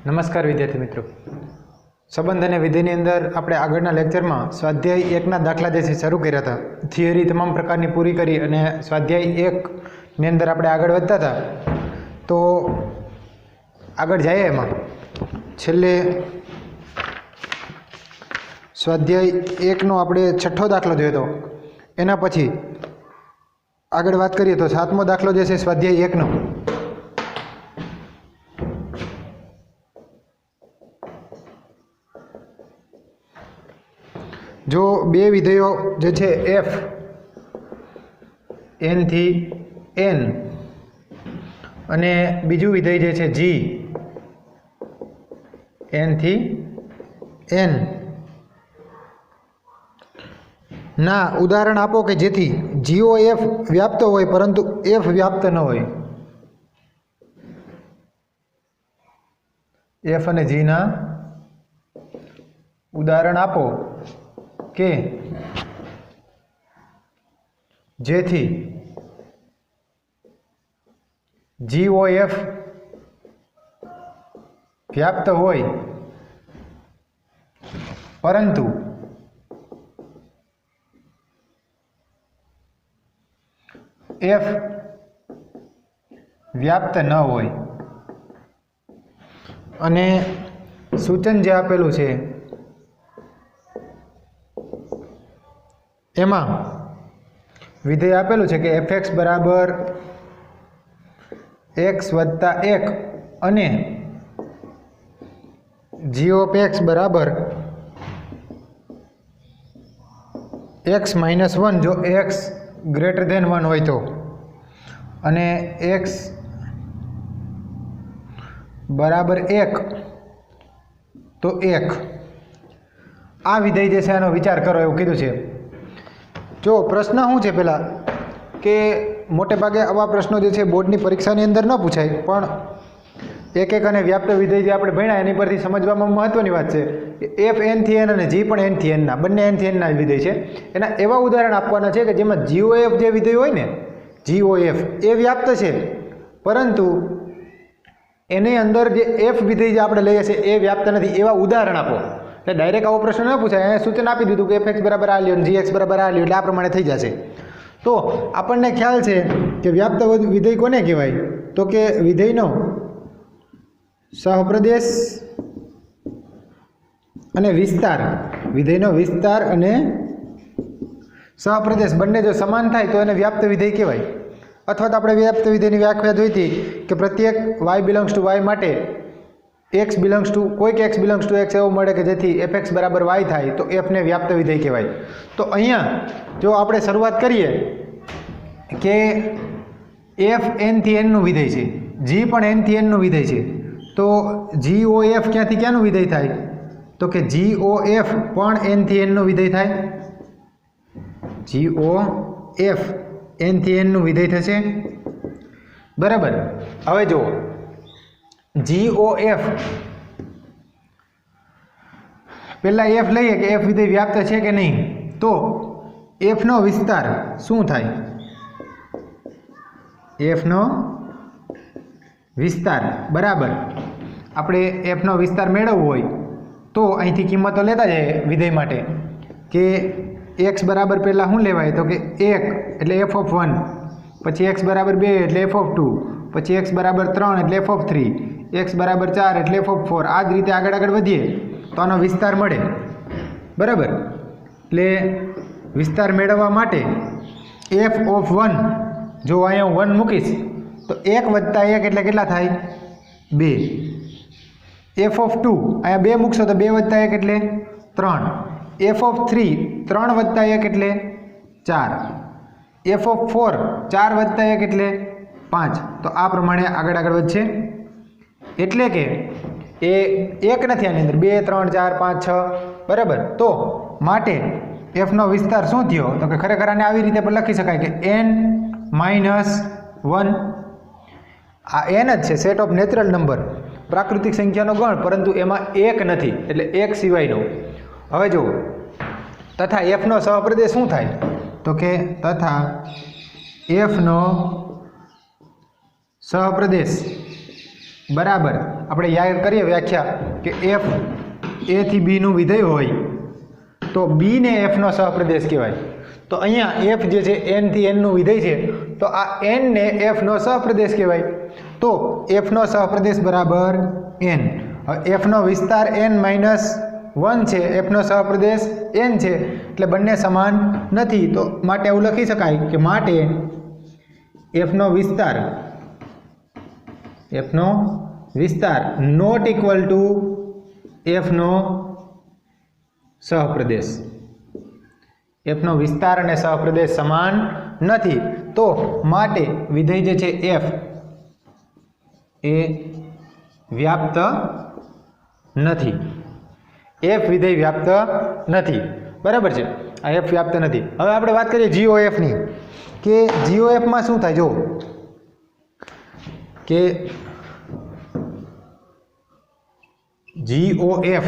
नमस्कार विद्यार्थी मित्रों, संबंध અને વિધેયની અંદર આપણે આગળના લેક્ચરમાં સ્વાધ્યાય 1 ના દાખલા જે છે શરૂ કર્યા હતા। થિયરી તમામ પ્રકારની પૂરી કરી અને સ્વાધ્યાય 1 ની અંદર આપણે આગળ વધતા હતા। તો આગળ જઈએ એમાં છેલ્લે સ્વાધ્યાય 1 નો આપણે છઠ્ઠો દાખલો જોયો હતો। એના પછી આગળ વાત કરીએ તો સાતમો દાખલો જે છે સ્વાધ્યાય 1 નો। जो बे विधेयों जे छे एफ एन थी एन अने बीजू विधेय जे छे जी एन थी एन ना उदाहरण आपो के जेथी जीओ एफ व्याप्त होय परंतु एफ व्याप्त न होय। एफ अने जी ना उदाहरण आपो के जेथी जीओएफ व्याप्त होय परंतु एफ व्याप्त न होय। अने सूचन जे आपेलू छे एमा विधेय आपेलू है कि एफ एक्स बराबर एक्स वत्ता 1 अने जी ऑफ एक्स बराबर एक्स माइनस 1 जो एक्स ग्रेटर देन 1 होय तो अने एक्स बराबर 1 तो 1 आ विधेय जे छे आनो विचार करो एवुं कीधुं छे। जो प्रश्न शू है पेला के मोटे भागे आवा प्रश्नों जो है बोर्ड की परीक्षा अंदर न पूछाय पण एक एक अने व्याप्त विधेय जो आपणे भण्या एनी परथी समजवामां महत्वनी वात छे। एफ एन थी एन अने जी पण एन थी एन ना बंने एन थी एन ना विधेय छे। एना एवा उदाहरण आपवाना छे कि जेमां जीओएफ जे विधेय होय ने जीओएफ ए व्याप्त छे परंतु एनी अंदर जे एफ विधेय जे आपणे लईए छे ए व्याप्त नथी एवा उदाहरण आपो। એટલે ડાયરેક્ટ આવો પ્રશ્ન ન પૂછાય, અહીંયા સૂચન આપી દીધું કે fx બરાબર આ લ્યો gx બરાબર આ લ્યો એટલે આ પ્રમાણે થઈ જશે। તો આપણને ખ્યાલ છે કે વ્યાપ્ત વિધેય કોને કહેવાય તો કે વિધેયનો સહપ્રદેશ અને વિસ્તાર, વિધેયનો વિસ્તાર અને સહપ્રદેશ બંને જો સમાન થાય તો એને વ્યાપ્ત વિધેય કહેવાય। અથવા તો આપણે વ્યાપ્ત વિધેયની વ્યાખ્યા જોઈ હતી કે પ્રત્યેક y બિલોંગ્સ ટુ y માટે एक्स बिलोंग्स टू कोई एक्स बिलोंग्स टू एक्स एवं मळे कि जेथी एफ एक्स बराबर वाय थाय तो एफ ने व्याप्त विधेय कहेवाय। तो अहींया जो आपणे शरूआत करीए के एफ एन थी एन नु विधेय छे, जी पण एन थी एन नु विधेय छे तो जी ओ एफ क्यांथी क्यानु विधेय थाय तो कि जी ओ एफ पण एन थी एन नु विधेय थाय। जी ओ एफ एन थी एन नु विधेय थशे बराबर। हवे जो जीओएफ पहला एफ लईए कि एफ विधेय व्याप्त है कि नहीं तो एफ नो विस्तार शू थाय एफ नो विस्तार बराबर आपणे एफ नो विस्तार मेळववो होय तो अहींथी किंमतो लेता जाए विधेय माटे कि एक्स बराबर पहला शू लेवाय तो कि 1 एटले एफ ऑफ 1 पछी एक्स बराबर 2 एटले एफ ऑफ 2 पछी एक्स बराबर 3 एटले एफ ऑफ 3 एक्स बराबर 4 एटले एफ ऑफ 4 आ ज रीते आगळ आगळ वधीए तो आनो विस्तार मळे बराबर। एटले विस्तार मेळववा माटे एफ ऑफ 1 जो अहींया 1 मूकीश तो 1 + 1 एटले केटला थाय 2। एफ ऑफ 2 अहींया 2 मूकशो तो 2 + 1 एटले 3। एफ ऑफ 3 3 + 1 एटले 4। एफ ऑफ 4 4 + 1 एटले 5। तो आ प्रमाणे आगळ आगळ वधशे एटले के ए एक नथी आनी अंदर 2 3 4 5 6 बराबर। तो माटे एफ नो विस्तार शुं थयो तो कि खरेखर आने आवी रीते पण लखी शकाय कि n - 1 आ n ज छे सेट ऑफ नेचरल नंबर प्राकृतिक संख्यानो गण परंतु एमां एक नथी एटले एक सिवायनो। हवे जो तथा एफ नो सहप्रदेश शुं थाय तो कि तथा एफ नो सहप्रदेश बराबर આપણે યાદ કરીએ વ્યાખ્યા કે એફ એ થી બીનું વિધેય હોય તો બી ને એફનો સહપ્રદેશ કહેવાય. તો અહીંયા એફ જે છે એન થી એનનું વિધેય છે તો આ એન ને એફનો સહપ્રદેશ કહેવાય. તો એફનો સહપ્રદેશ બરાબર એન. એફનો વિસ્તાર n માઇનસ 1 છે, એફનો સહપ્રદેશ n છે, એટલે બંને સમાન નથી. તો માટે એવું લખી શકાય કે માટે એફનો વિસ્તાર નોટ ઇક્વલ ટુ એફનો સહપ્રદેશ. એફનો વિસ્તાર અને સહપ્રદેશ સમાન નથી. તો માટે વિધેય જે છે એફ એ વ્યાપ્ત નથી. એફ વિધેય વ્યાપ્ત નથી. બરાબર છે, આ એફ વ્યાપ્ત નથી. હવે આપણે વાત કરીએ GOF ની કે GOF માં શું થાય. જો કે GOF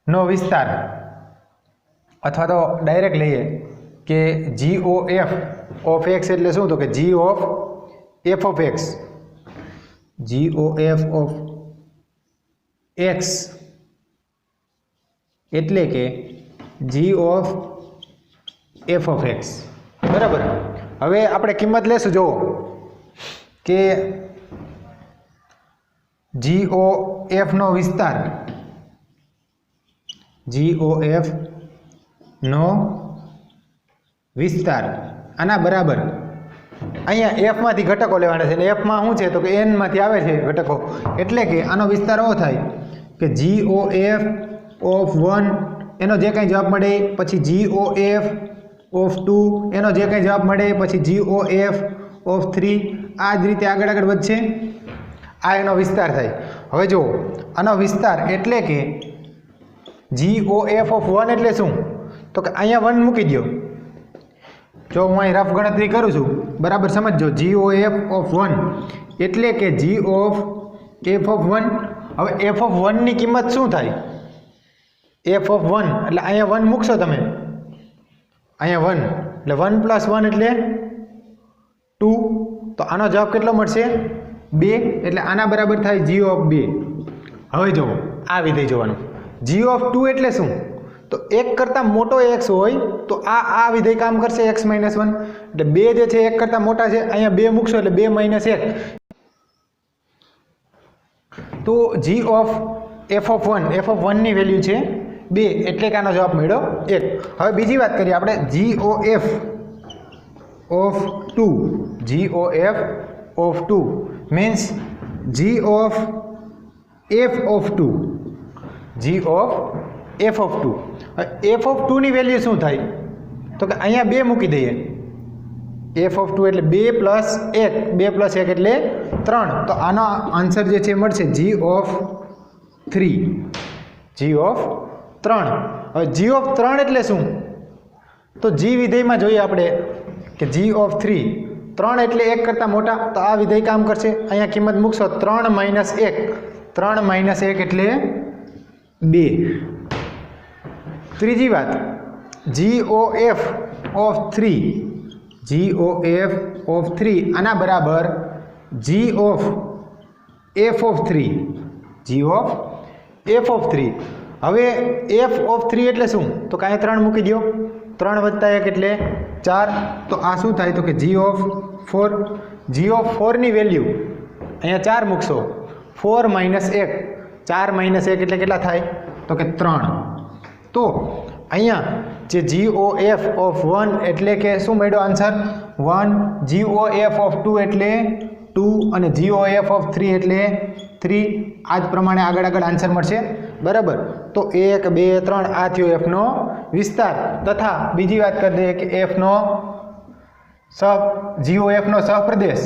નો વિસ્તાર અથવા તો ડાયરેક્ટ લઈએ કે GOF ઓફ x એટલે શું, તો કે G of f of x. GOF of x એટલે કે G of f of x. બરાબર. હવે આપણે કિંમત લેશું. જો કે GOF નો વિસ્તાર આના બરાબર અહીંયા f માંથી ઘટકો લેવાના છે. f માં શું છે તો કે n માંથી આવે છે ઘટકો, એટલે કે આનો વિસ્તાર એવો થાય કે GOF ઓફ 1 એનો જે કંઈ જવાબ મળે, પછી GOF ઓફ 2 એનો જે કંઈ જવાબ મળે, પછી GOF ઓફ 3, આ જ રીતે આગળ આગળ વધશે. આ એનો વિસ્તાર થાય. હવે જો આનો વિસ્તાર એટલે કે GOF ઓફ 1 એટલે શું, તો કે અહીંયા 1 મૂકી દો. જો હું અહીં રફ ગણતરી કરું છું, બરાબર સમજજો. GOF ઓફ 1 એટલે કે G ઓફ f ઓફ 1. હવે f ઓફ 1 ની કિંમત શું થાય, f ઓફ 1 એટલે અહીંયા 1 મૂકશો તમે, અહીંયા 1 એટલે 1 પ્લસ 1 એટલે 2. તો આનો જવાબ કેટલો મળશે, 2. એટલે આના બરાબર થાય G ઓફ 2. હવે જુઓ આ વિધેય જોવાનું. G ઓફ 2 એટલે શું, તો 1 કરતાં મોટો x હોય તો આ વિધેય કામ કરશે x માઇનસ 1. એટલે 2 જે છે 1 કરતાં મોટા છે, અહીંયા 2 મૂકશો એટલે 2 માઇનસ 1. તો G ઓફ f ઓફ 1 ની વેલ્યુ છે 2, એટલે કે આનો જવાબ મળ્યો 1. હવે બીજી વાત કરીએ આપણે GOF of 2 means G of f of 2. f of 2 ની વેલ્યુ શું થાય, તો કે અહીંયા 2 મૂકી દઈએ. f ઓફ 2 એટલે 2 પ્લસ 1, 2 પ્લસ 1 એટલે 3. તો આનો આન્સર જે છે મળશે G ઓફ 3. હવે G ઓફ 3 એટલે શું, તો G વિધેયમાં જોઈએ આપણે કે G ઓફ 3 એટલે 1 કરતાં મોટા, તો આ વિધેય કામ કરશે. અહીંયા કિંમત મૂકશો 3 માઇનસ 1 એટલે 2. ત્રીજી વાત GOF ઓફ 3 આના બરાબર G ઓફ f ઓફ 3. હવે f ઓફ 3 એટલે શું, તો કે અહીંયા 3 મૂકી દો. 3 વત્તા 1 એટલે 4. તો આ શું થાય, તો કે G ઓફ 4 ની વેલ્યુ અહીંયા 4 મૂકશો. 4 માઇનસ 1, 4 માઇનસ 1 એટલે કેટલા થાય, તો કે 3. તો અહીંયા જે GOF ઓફ 1 એટલે કે શું મળ્યો આન્સર 1, GOF ઓફ 2 એટલે 2 અને GOF ઓફ 3 એટલે 3. આ જ પ્રમાણે આગળ આન્સર મળશે. બરાબર. તો 1, 2, 3 આ થયો f નો વિસ્તાર. તથા બીજી વાત કરી દઈએ કે GOF નો સહપ્રદેશ.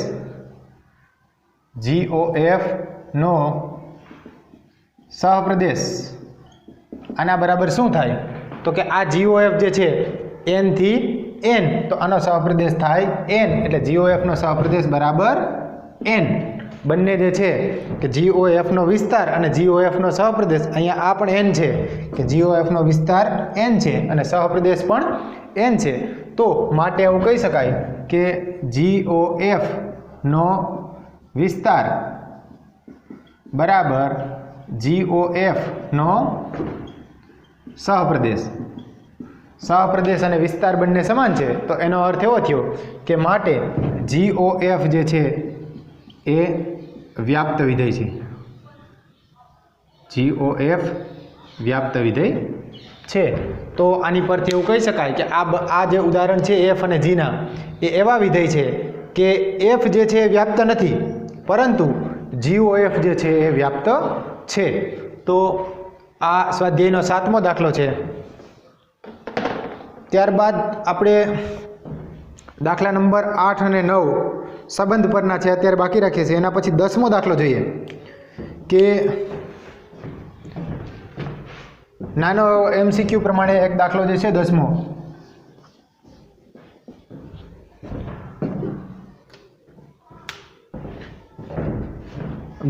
GOF નો સહપ્રદેશ આના બરાબર શું થાય, તો કે આ GOF જે છે n થી n, તો આનો સહપ્રદેશ થાય n. એટલે GOF નો સહપ્રદેશ બરાબર n. બંને જે છે કે GOFનો વિસ્તાર અને GOFનો સહપ્રદેશ, અહીંયા આ પણ n છે કે GOFનો વિસ્તાર n છે અને સહપ્રદેશ પણ n છે, તો માટે એવું કહી શકાય કે GOFનો વિસ્તાર બરાબર GOFનો સહપ્રદેશ અને વિસ્તાર બંને સમાન છે, તો એનો અર્થ એવો થયો કે માટે GOF જે છે એ વ્યાપ્ત વિધેય છે, GOF વ્યાપ્ત વિધેય છે. તો આની પરથી એવું કહી શકાય કે આ જે ઉદાહરણ છે f અને g ના, એ એવા વિધેય છે કે f જે છે એ વ્યાપ્ત નથી, પરંતુ GOF જે છે એ વ્યાપ્ત છે. તો આ સ્વાધ્યાયનો 7મો દાખલો છે. ત્યારબાદ આપણે દાખલા નંબર 8 અને 9 સંબંધ પરના છે, અત્યારે બાકી રાખીએ છીએ. એના પછી 10મો દાખલો જોઈએ કે નાનો MCQ પ્રમાણે એક દાખલો જે છે 10મો,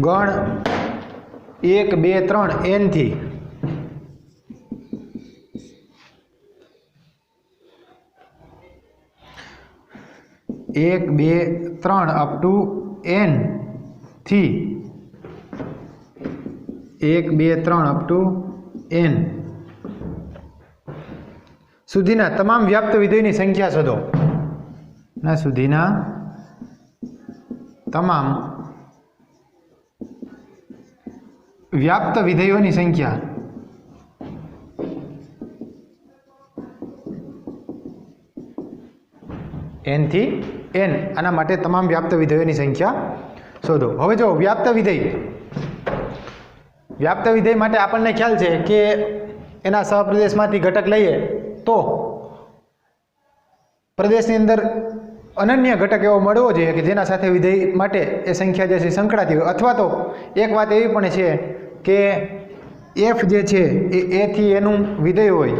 ગણ 1 2 3 n થી 1 2 3 અપ ટુ n થી 1 2 3 અપ ટુ n સુધીના તમામ વ્યાપ્ત વિધેયની સંખ્યા શોધો. ના સુધીના તમામ વ્યાપ્ત વિધેયોની સંખ્યા n થી n. આના માટે તમામ વ્યાપ્ત વિધેયોની સંખ્યા શોધો. હવે જો વ્યાપ્ત વિધેય માટે આપણને ખ્યાલ છે કે એના સહપ્રદેશમાંથી ઘટક લઈએ તો પ્રદેશની અંદર અનન્ય ઘટક એવો મળવો જોઈએ કે જેના સાથે વિધેય માટે એ સંખ્યા જે છે સંકળાતી હોય. અથવા તો એક વાત એવી પણ છે કે f જે છે એ a થી એનું વિધેય હોય.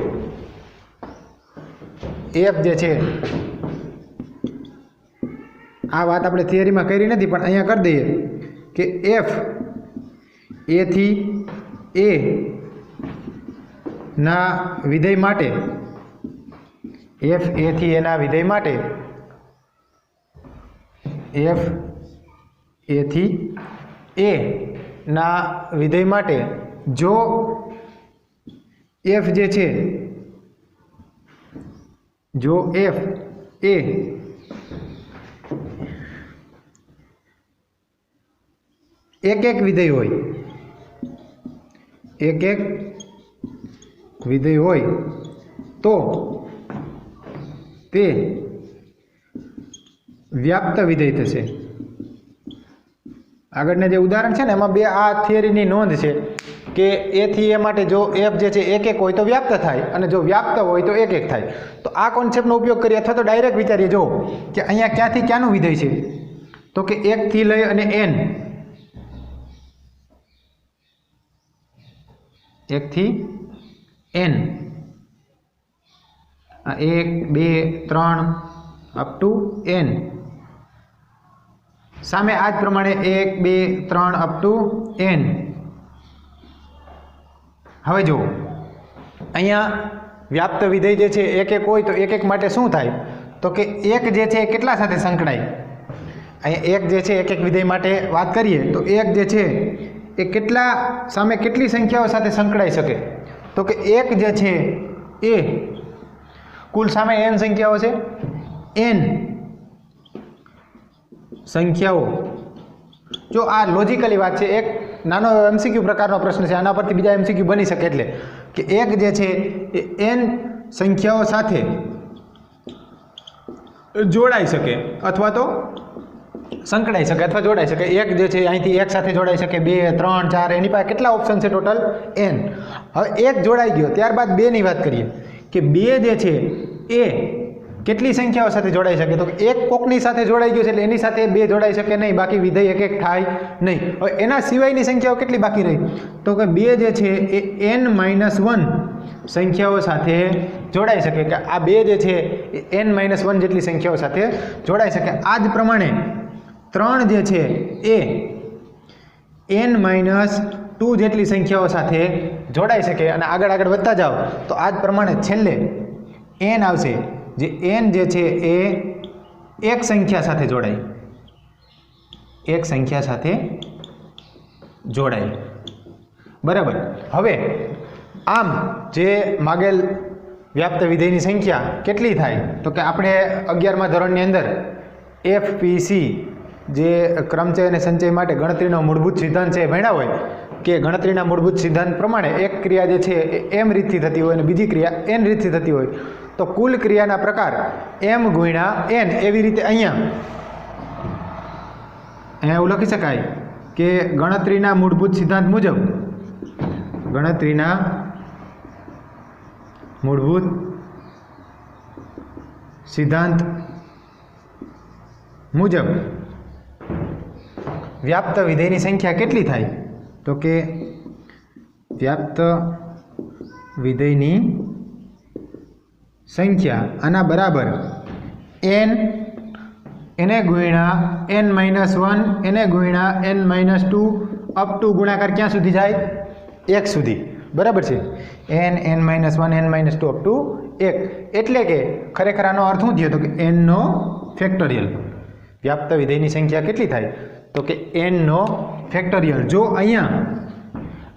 f જે છે, આ વાત આપણે થિયરીમાં કરી નથી પણ અહીંયા કરી દઈએ કે f a થી a ના વિધેય માટે, f a થી a ના વિધેય માટે, f a થી a ના વિધેય માટે જો f જે છે, જો f એ એક વિધેય હોય, એક વિધેય હોય તો તે વ્યાપ્ત વિધેય થશે. આગળના જે ઉદાહરણ છે ને એમાં બે આ થિયરીની નોંધ છે કે a થી a માટે જો f જે છે એક હોય તો વ્યાપ્ત થાય, અને જો વ્યાપ્ત હોય તો એક થાય. તો આ કોન્સેપ્ટનો ઉપયોગ કરીએ અથવા તો ડાયરેક્ટ વિચારીએ જો કે અહીંયા ક્યાંથી ક્યાંનું વિધેય છે, તો કે 1 થી લઈ અને n, 1 થી n, 1 2 3 અપ ટુ n. સામે આ જ પ્રમાણે 1 2 3 અપ ટુ n. હવે જો અહીંયા વ્યાપ્ત વિધેય જે છે એક હોય તો એક માટે શું થાય, તો કે એક જે છે એ કેટલા સાથે સંકળાય. અહીંયા એક જે છે એક વિધેય માટે વાત કરીએ તો એક જે છે એ કેટલા સામે કેટલી સંખ્યાઓ સાથે સંકળાઈ શકે, તો કે એક જે છે એ કુલ સામે n સંખ્યાઓ છે, n સંખ્યાઓ. જો આ લોજિકલી વાત છે, એક નાનો MCQ પ્રકારનો પ્રશ્ન છે, આના પરથી બીજા MCQ બની શકે. એટલે કે એક જે છે એ n સંખ્યાઓ સાથે જોડાઈ શકે અથવા તો સંકળાઈ શકે અથવા જોડાઈ શકે. એક જે છે અહીંથી એક સાથે જોડાઈ શકે, 2 3 4, એની પાસે કેટલા ઓપ્શન છે ટોટલ n. હવે એક જોડાઈ ગયો, ત્યારબાદ 2 ની વાત કરીએ કે 2 જે છે એ કેટલી સંખ્યાઓ સાથે જોડાઈ શકે, તો એક કોકની સાથે જોડાઈ ગયો છે એટલે એની સાથે 2 જોડાઈ શકે નહીં, બાકી વિધેય એક થાય નહીં. હવે એના સિવાયની સંખ્યાઓ કેટલી બાકી રહી, તો કે 2 જે છે એ n-1 સંખ્યાઓ સાથે જોડાઈ શકે, કે આ 2 જે છે એ n-1 જેટલી સંખ્યાઓ સાથે જોડાઈ શકે. આ જ પ્રમાણે 3 જે છે એ n-2 જેટલી સંખ્યાઓ સાથે જોડાઈ શકે અને આગળ આગળ વધતા જાઓ તો આ જ પ્રમાણે છેલ્લે n આવશે, જે n જે છે એ એક સંખ્યા સાથે જોડાય, એક સંખ્યા સાથે જોડાય, બરાબર. હવે આમ જે માગેલ વ્યાપ્ત વિધેયની સંખ્યા કેટલી થાય તો કે આપણે 11મા ધોરણની અંદર FPC જે ક્રમચય અને સંચય માટે ગણતરીનો મૂળભૂત સિદ્ધાંત છે એ ભણ્યા હોય કે ગણતરીના મૂળભૂત સિદ્ધાંત પ્રમાણે એક ક્રિયા જે છે એ m રીતથી થતી હોય અને બીજી ક્રિયા n રીતથી થતી હોય તો કુલ ક્રિયાના પ્રકાર m ગુણ્યા n એવી રીતે અહીંયા એવું લખી શકાય કે ગણતરીના મૂળભૂત સિદ્ધાંત મુજબ, ગણતરીના મૂળભૂત સિદ્ધાંત મુજબ વ્યાપ્ત વિધેયની સંખ્યા કેટલી થાય તો કે વ્યાપ્ત વિધેયની સંખ્યા આના બરાબર એને ગુણ્યા n-1 એને ગુણ્યા n-2 અપ ટુ ગુણાકાર ક્યાં સુધી જાય? 1 સુધી, બરાબર છે. n-1 n-2 અપ ટુ 1 એટલે કે ખરેખર આનો અર્થ શું થયો તો કે n નો ફેક્ટોરિયલ. વ્યાપ્ત વિધેયની સંખ્યા કેટલી થાય તો કે n નો ફેક્ટોરિયલ. જો અહીંયા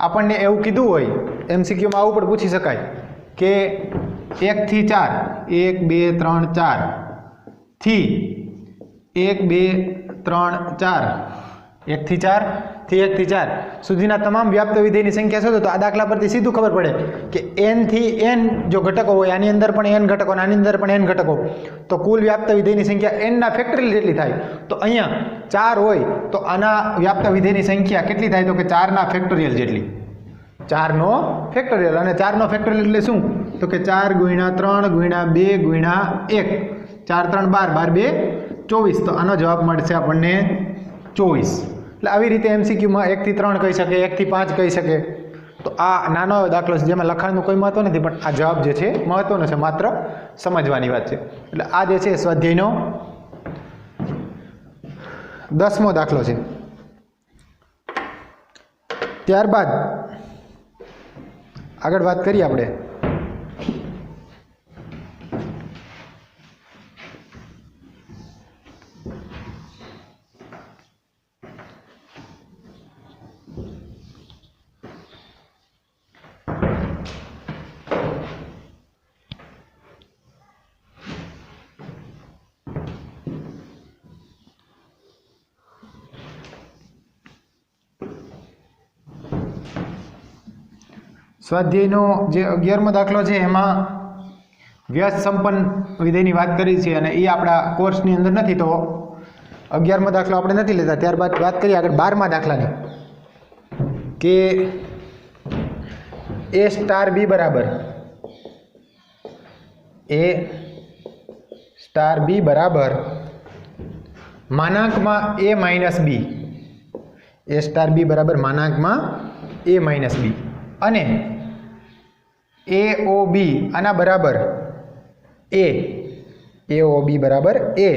આપણને એવું કીધું હોય MCQમાં આવું પણ પૂછી શકાય કે 1 થી 4 1 2 3 4 થી 1 2 3 4 1 થી 4 થી 1 થી 4 સુધીના તમામ વ્યાપ્ત વિધેયની સંખ્યા શોધો તો આ દાખલા પરથી સીધું ખબર પડે કે n થી n જો ઘટકો હોય, આની અંદર પણ n ઘટકો અને આની અંદર પણ n ઘટકો, તો કુલ વ્યાપ્ત વિધેયની સંખ્યા n ના ફેક્ટોરિયલ જેટલી થાય. તો અહીંયા 4 હોય તો આના વ્યાપ્ત વિધેયની સંખ્યા કેટલી થાય તો કે 4 ના ફેક્ટોરિયલ જેટલી, 4 નો ફેક્ટોરિયલ. અને 4 નો ફેક્ટોરિયલ એટલે શું તો કે 4 ગુણ્યા 3 ગુણ્યા 2 ગુણ્યા 1, 4 3 12, 12 2 24. તો આનો જવાબ મળશે આપણને 24. એટલે આવી રીતે MCQમાં 1 થી 3 કહી શકે, 1 થી 5 કહી શકે. તો આ નાનો દાખલો છે જેમાં લખાણનું કોઈ મહત્વ નથી, પણ આ જવાબ જે છે મહત્વનો છે, માત્ર સમજવાની વાત છે. એટલે આ જે છે સ્વાધ્યાયનો 10મો દાખલો છે. ત્યારબાદ આગળ વાત કરીએ આપણે સ્વાધ્યાયનો જે 11મો દાખલો છે એમાં વ્યસ્ત સંપન્ન વિધેયની વાત કરી છે અને એ આપણા કોર્સની અંદર નથી, તો 11મો દાખલો આપણે નથી લેતા. ત્યારબાદ વાત કરીએ આગળ 12મા દાખલાની કે a સ્ટાર b બરાબર a સ્ટાર b બરાબર માનાંકમાં a minus b, a star b બરાબર માનાંકમાં a માઇનસ b અને AOB આના બરાબર AOB બરાબર A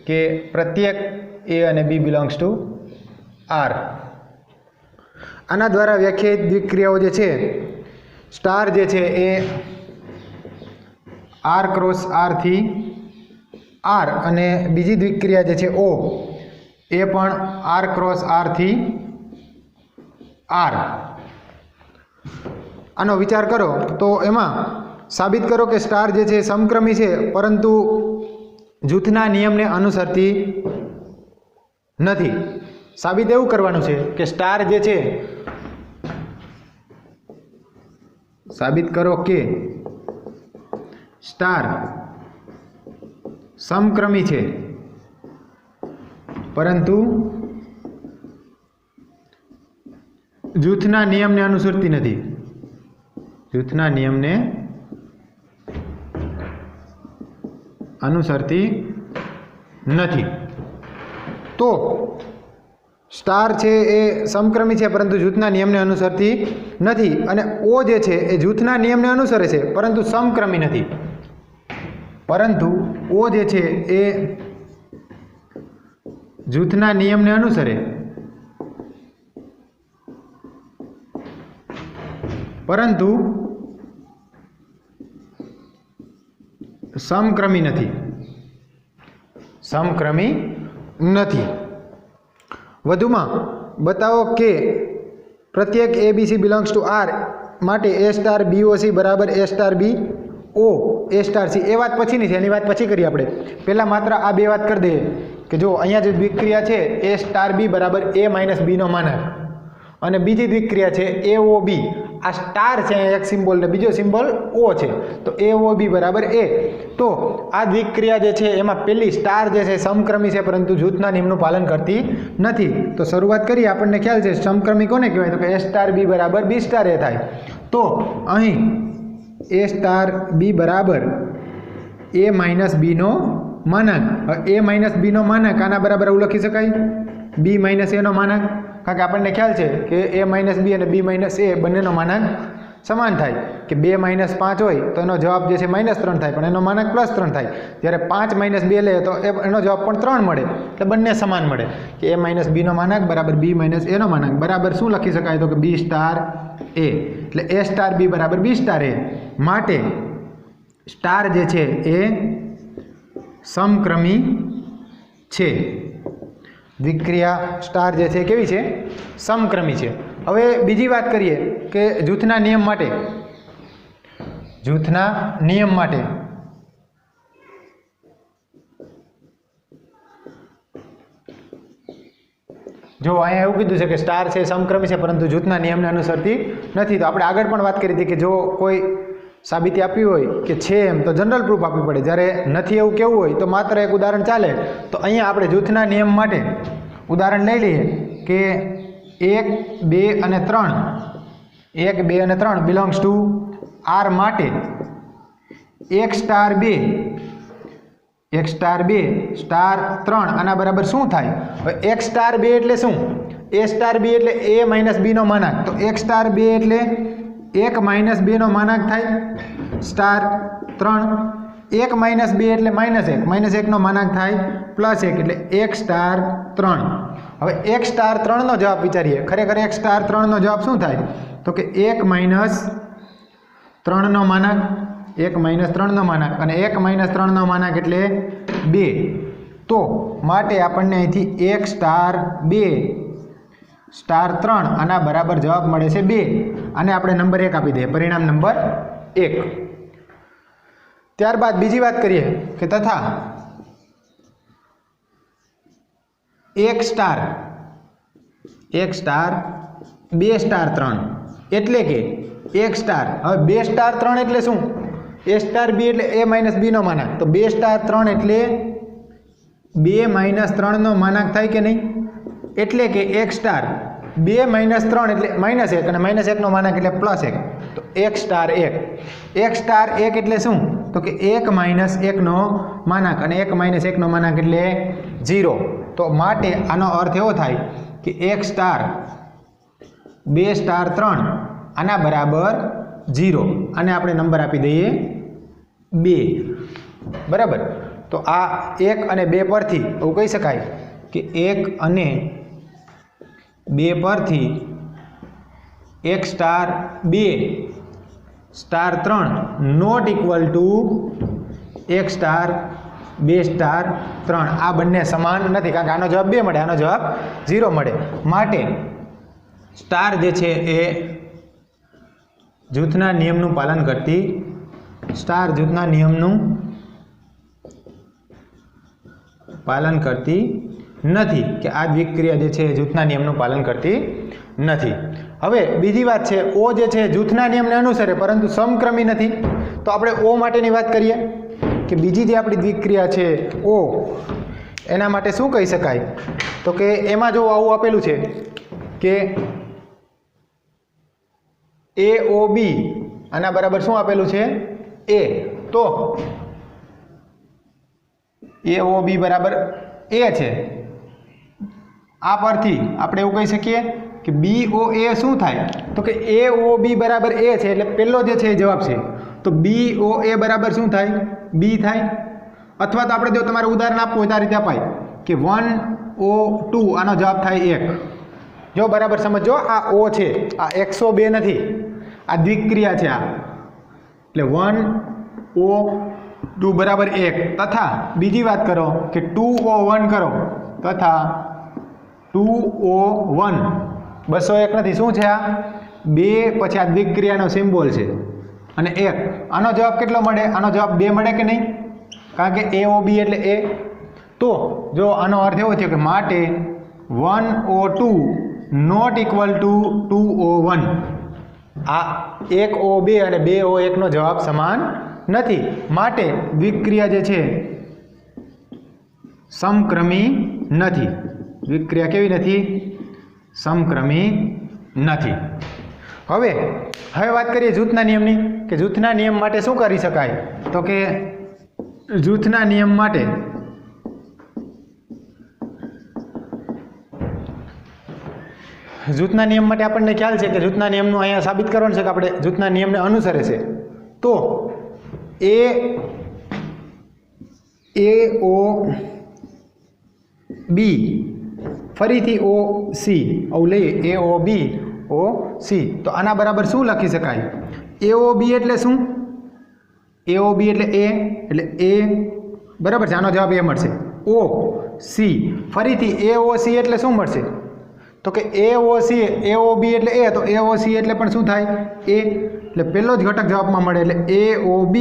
કે પ્રત્યેક A અને B બિલોંગ્સ ટુ R. આના દ્વારા વ્યાખ્યાયિત દ્વિક્રિયાઓ જે છે, સ્ટાર જે છે એ R ક્રોસ R થી R અને બીજી દ્વિક્રિયા જે છે O એ પણ R ક્રોસ R થી R. આનો વિચાર કરો તો એમાં સાબિત કરો કે સ્ટાર જે છે સમક્રમી છે પરંતુ જૂથના નિયમને અનુસરતી નથી. સાબિત એવું કરવાનું છે કે સ્ટાર જે છે, સાબિત કરો કે સ્ટાર સમક્રમી છે પરંતુ જૂથના નિયમને અનુસરતી નથી, જૂથના નિયમને અનુસરતી નથી. તો સ્ટાર છે એ સમક્રમી છે પરંતુ જૂથના નિયમને અનુસરતી નથી અને O જે છે એ જૂથના નિયમને અનુસરે છે પરંતુ સમક્રમી નથી. પરંતુ O જે છે એ જૂથના નિયમને અનુસરે પરંતુ સમક્રમી નથી, સમક્રમી નથી. વધુમાં બતાવો કે પ્રત્યેક ABC બિલોંગ્સ ટુ R માટે A સ્ટાર BOC બરાબર A star B O A star C. એ વાત પછીની છે, એની વાત પછી કરીએ આપણે. પહેલાં માત્ર આ બે વાત કરી દઈએ કે જો અહીંયા જે દ્વિક્રિયા છે A સ્ટાર B બરાબર A માઇનસ Bનો માનાંક, અને બીજી દ્વિક્રિયા છે AOB. આ સ્ટાર છે એક સિમ્બોલ ને બીજો સિમ્બોલ O છે, તો AOB બરાબર A. તો આ દ્વિક્રિયા જે છે એમાં પહેલી સ્ટાર જે છે સમક્રમી છે, પરંતુ જૂથના નિયમનું પાલન કરતી નથી. તો શરૂઆત કરીએ, આપણને ખ્યાલ છે સમક્રમી કોને કહેવાય, તો કે A સ્ટાર B બરાબર B સ્ટાર A થાય. તો અહીં A સ્ટાર B બરાબર A માઇનસ Bનો માનાંક. A માઇનસ Bનો માનાંક આના બરાબર આવું લખી શકાય, B માઇનસ Aનો માનાંક. કારણ કે આપણને ખ્યાલ છે કે A માઇનસ B અને B માઇનસ A બંનેનો માનાંક સમાન થાય. કે 2 માઇનસ 5 હોય તો એનો જવાબ જે છે -3 થાય, પણ એનો માનાંક +3 થાય. જ્યારે 5 માઇનસ 2 લે તો એનો જવાબ પણ 3 મળે, એટલે બંને સમાન મળે. કે A માઇનસ Bનો માનાંક બરાબર B માઇનસ Aનો માનાંક બરાબર શું લખી શકાય, તો કે B સ્ટાર A. એટલે A સ્ટાર B બરાબર B સ્ટાર A. માટે સ્ટાર જે છે એ સમક્રમી છે. દ્વિક્રિયા સ્ટાર જે છે કેવી છે, સમક્રમી છે. હવે બીજી વાત કરીએ કે જૂથના નિયમ માટે, જૂથના નિયમ માટે જો અહીંયા એવું કીધું છે કે સ્ટાર છે સમક્રમી છે પરંતુ જૂથના નિયમને અનુસરતી નથી. તો આપણે આગળ પણ વાત કરી હતી કે જો કોઈ સાબિતી આપવી હોય કે છે એમ તો જનરલ પ્રૂફ આપવી પડે, જ્યારે નથી એવું કેવું હોય તો માત્ર એક ઉદાહરણ ચાલે. તો અહીંયા આપણે જૂથના નિયમ માટે ઉદાહરણ લઈ લઈએ કે 1, 2 અને 3, 1, 2 અને 3 બિલોંગ્સ ટુ R માટે 1 સ્ટાર 2, 1 સ્ટાર 2 સ્ટાર 3 આના બરાબર શું થાય? હવે 1 સ્ટાર 2 એટલે શું? A સ્ટાર B એટલે A માઇનસ Bનો માનાંક. તો 1 સ્ટાર 2 એટલે 1 માઇનસ 2નો માનાંક થાય સ્ટાર 3. 1 માઇનસ 2 એટલે -1, -1નો માનાંક થાય +1 એટલે 1 સ્ટાર 3. હવે 1 સ્ટાર 3નો જવાબ વિચારીએ. ખરેખર 1 સ્ટાર 3નો જવાબ શું થાય? તો કે 1 માઇનસ 3નો માનાંક, 1 માઇનસ 3નો માનાંક, અને 1 માઇનસ 3નો માનાંક એટલે 2. તો માટે આપણને અહીંથી 1 સ્ટાર 2 સ્ટાર 3 આના બરાબર જવાબ મળે છે 2. આને આપણે નંબર 1 આપી દઈએ, પરિણામ નંબર 1. ત્યારબાદ બીજી વાત કરીએ કે તથા 1 સ્ટાર 2 સ્ટાર 3 એટલે કે 1 સ્ટાર. હવે 2 સ્ટાર 3 એટલે શું? A સ્ટાર B એટલે A માઇનસ Bનો માનાંક. તો 2 સ્ટાર 3 એટલે 2 માઇનસ 3નો માનાંક થાય કે નહીં? એટલે કે 1 સ્ટાર 2 માઇનસ 3 એટલે -1 અને -1નો માનાંક એટલે +1. તો 1 સ્ટાર 1. 1 સ્ટાર 1 એટલે શું? તો કે 1 માઇનસ 1નો માનાંક, અને 1 માઇનસ 1નો માનાંક એટલે 0. તો માટે આનો અર્થ એવો થાય કે 1 સ્ટાર 2 સ્ટાર 3 આના બરાબર 0. અને આપણે નંબર આપી દઈએ 2. બરાબર. તો આ 1 અને 2 પરથી એવું કહી શકાય કે 1 અને 2 પરથી 1 star 2 star 3 not equal to 1 star 2 star 3. આ બંને સમાન નથી, કારણ કે આનો જવાબ 2 મળે, આનો જવાબ 0 મળે. માટે સ્ટાર જે છે એ જૂથના નિયમનું પાલન કરતી, સ્ટાર જૂથના નિયમનું પાલન કરતી નથી, કે આ દ્વિક્રિયા જે છે જૂથના નિયમનું પાલન કરતી નથી. હવે બીજી વાત છે, O જે છે જૂથના નિયમને અનુસરે પરંતુ સમક્રમી નથી. તો આપણે O માટેની વાત કરીએ કે બીજી જે આપણી દ્વિક્રિયા છે O, એના માટે શું કહી શકાય? તો કે એમાં જો આવું આપેલું છે કે AOB આના બરાબર શું આપેલું છે? A. તો AOB બરાબર A છે. આ પરથી આપણે એવું કહી શકીએ કે BOA શું થાય? તો કે AOB બરાબર A છે, એટલે પહેલો જે છે એ જવાબ છે. તો BOA બરાબર શું થાય? B થાય. અથવા તો આપણે જો તમારે ઉદાહરણ આપવું હોય તો આ રીતે અપાય કે 1O2 આનો જવાબ થાય 1. જો બરાબર સમજો, આ O છે, આ 102 નથી. આ દ્વિક્રિયા છે આ, એટલે 1O2 બરાબર 1 તથા બીજી વાત કરો કે 2O1 કરો તથા 2O1 201 નથી, શું છે આ 2 પછી આ દ્વિક્રિયાનો સિમ્બોલ છે અને 1. આનો જવાબ કેટલો મળે? આનો જવાબ 2 મળે કે નહીં? કારણ કે AOB એટલે A. તો જો આનો અર્થ એવો થયો કે માટે 1O2 not equal two 2O1. આ 1O2 અને 2O1 નો જવાબ સમાન નથી, માટે દ્વિક્રિયા જે છે સમક્રમી નથી. દ્વિક્રિયા કેવી નથી? સમક્રમી નથી. હવે વાત કરીએ જૂથના નિયમની, કે જૂથના નિયમ માટે શું કરી શકાય? તો કે જૂથના નિયમ માટે આપણને ખ્યાલ છે કે જૂથના નિયમનું અહીંયા સાબિત કરવાનું છે કે આપણે જૂથના નિયમને અનુસરે છે. તો AOB ફરીથી OC આવું લઈએ, AOB OC, તો આના બરાબર શું લખી શકાય? AOB એટલે શું? AOB એટલે A, એટલે A બરાબર છે, આનો જવાબ A મળશે. OC ફરીથી AOC એટલે શું મળશે? તો કે AOC AOB એટલે A, તો AOC એટલે પણ શું થાય? A. એટલે પહેલો જ ઘટક જવાબમાં મળે, એટલે AOB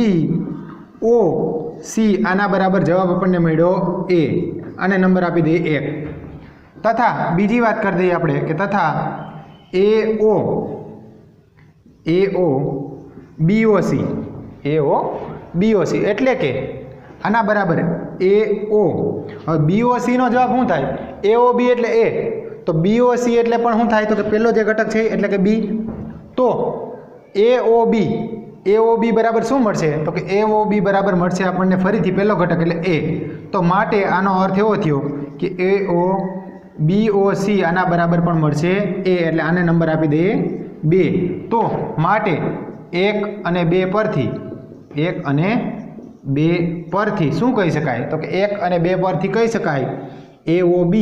OC આના બરાબર જવાબ આપણને મળ્યો A. આને નંબર આપી દઈએ 1. તથા બીજી વાત કરી દઈએ આપણે કે તથા AOBOC એટલે કે આના બરાબર AO. હવે BOC નો જવાબ શું થાય? AOB એટલે A, તો BOC એટલે પણ શું થાય? તો કે પહેલો જે ઘટક છે એટલે કે B. તો AOB બરાબર શું મળશે? તો કે AOB બરાબર મળશે આપણને ફરીથી પહેલો ઘટક એટલે A. તો માટે આનો અર્થ એવો થયો કે AOBOC આના બરાબર પણ મળશે A, એટલે આને નંબર આપી દઈએ 2. તો માટે 1 અને 2 પરથી શું કહી શકાય? તો કે 1 અને 2 પરથી કહી શકાય AOB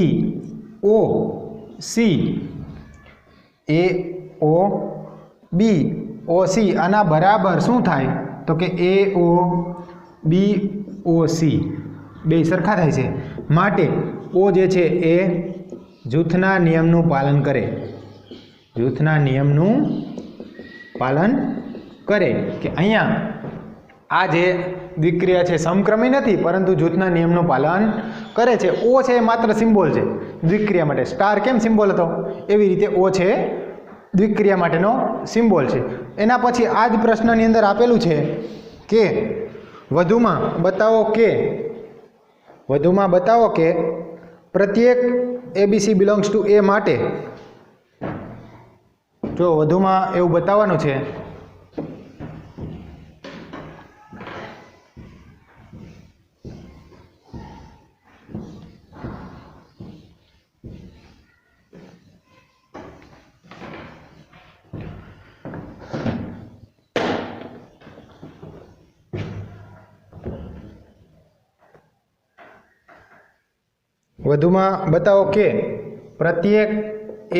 OC આના બરાબર શું થાય? તો કે AOBOC બે સરખા થાય છે. માટે O જે છે એ જૂથના નિયમનું પાલન કરે. જૂથના નિયમનું પાલન કરે કે અહીંયા આ જે દ્વિક્રિયા છે સમક્રમી નથી, પરંતુ જૂથના નિયમનું પાલન કરે છે. O છે એ માત્ર સિમ્બોલ છે દ્વિક્રિયા માટે. સ્ટાર કેમ સિમ્બોલ હતો, એવી રીતે O છે દ્વિક્રિયા માટેનો સિમ્બોલ છે. એના પછી આ જ પ્રશ્નની અંદર આપેલું છે કે વધુમાં બતાવો કે પ્રત્યેક ABC બિલોંગ્સ ટુ A માટે, જો વધુમાં એવું બતાવવાનું છે કે પ્રત્યેક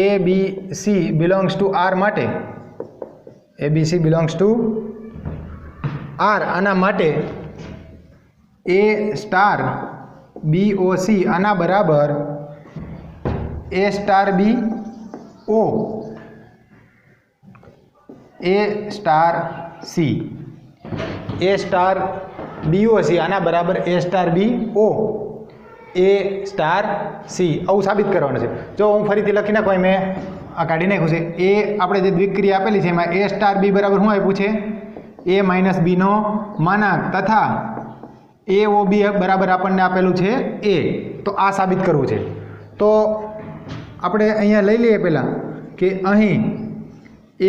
ABC બિલોંગ્સ ટુ R માટે, ABC બિલોંગ્સ ટુ R આના માટે A સ્ટાર BOC આના બરાબર A star BO A star C. A star BOC આના બરાબર A star BO A star C. આવું સાબિત કરવાનું છે. જો હું ફરીથી લખી નાખું, મેં આ કાઢી નાખ્યું છે. એ આપણે જે દ્વિક્રિયા આપેલી છે એમાં A સ્ટાર B બરાબર શું આપ્યું છે? A માઇનસ B નો માનાંક તથા AOB બરાબર આપણને આપેલું છે A. તો આ સાબિત કરવું છે. તો આપણે અહીંયા લઈ લઈએ પહેલાં કે અહીં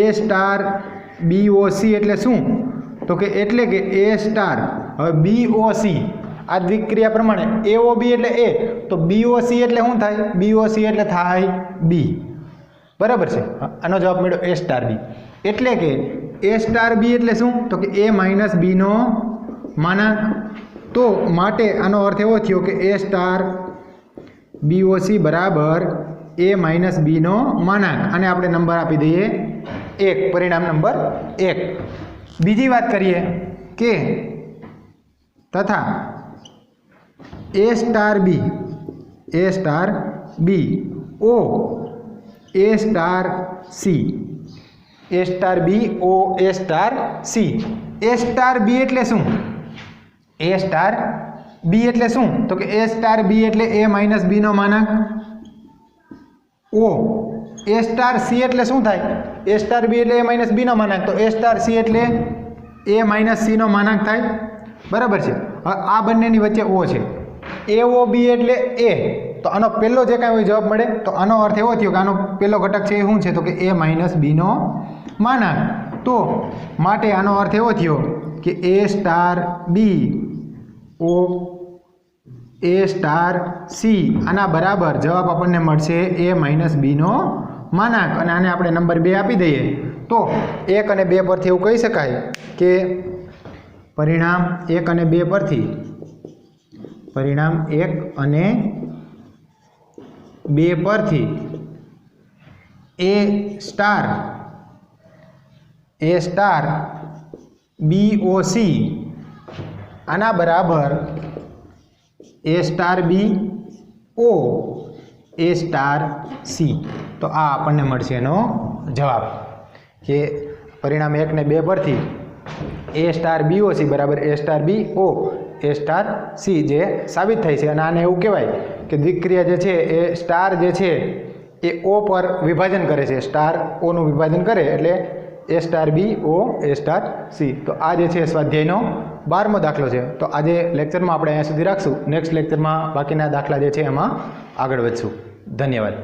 A સ્ટાર BOC એટલે શું? તો કે એટલે કે A સ્ટાર, હવે BOC આ દ્વિક્રિયા પ્રમાણે AOB એટલે A, તો BOC એટલે શું થાય? BOC એટલે થાય B. બરાબર છે. આનો જવાબ મળ્યો A સ્ટાર B. એટલે કે A સ્ટાર B એટલે શું? તો કે A માઇનસ B નો માનાંક. તો માટે આનો અર્થ એવો થયો કે A સ્ટાર BOC બરાબર A માઇનસ B નો માનાંક. અને આપણે નંબર આપી દઈએ 1 પરિણામ નંબર 1। બીજી વાત કરીએ કે તથા A star B O A star C A star B O A star C. A star B એટલે શું? A સ્ટાર બી એટલે શું? તો કે A સ્ટાર બી એટલે A માઇનસ બી નો માનાંક ઓ A સ્ટાર સી એટલે શું થાય? A સ્ટાર બી એટલે A માઇનસ બી નો માનાંક, તો A સ્ટાર સી એટલે A માઇનસ સી નો માનાંક થાય, બરાબર છે। હવે આ બંનેની વચ્ચે ઓ છે, એ ઓ બી એટલે એ, તો આનો પહેલો જે કાંઈ જવાબ મળે તો આનો અર્થ એવો થયો કે આનો પહેલો ઘટક છે એ શું છે? તો કે A માઇનસ બીનો માનાંક। તો માટે આનો અર્થ એવો થયો કે A star B O A star C આના બરાબર જવાબ આપણને મળશે A માઇનસ બીનો માનાંક। અને આને આપણે નંબર 2 આપી દઈએ તો 1 અને 2 પરથી એવું કહી શકાય કે પરિણામ 1 અને 2 પરથી A star B o C આના બરાબર A star B O A star C. તો આ આપણને મળશે એનો જવાબ કે પરિણામ 1 ને 2 પરથી A star B o C બરાબર A star B O A star C જે સાબિત થાય છે। અને આને એવું કહેવાય કે દ્વિક્રિયા જે છે એ સ્ટાર જે છે એ ઓ પર વિભાજન કરે છે, સ્ટાર ઓનું વિભાજન કરે એટલે A star B O A star C. તો આ જે છે સ્વાધ્યાયનો 12મો દાખલો છે। તો આજે લેક્ચરમાં આપણે અહીંયા સુધી રાખશું, નેક્સ્ટ લેક્ચરમાં બાકીના દાખલા જે છે એમાં આગળ વધશું। ધન્યવાદ।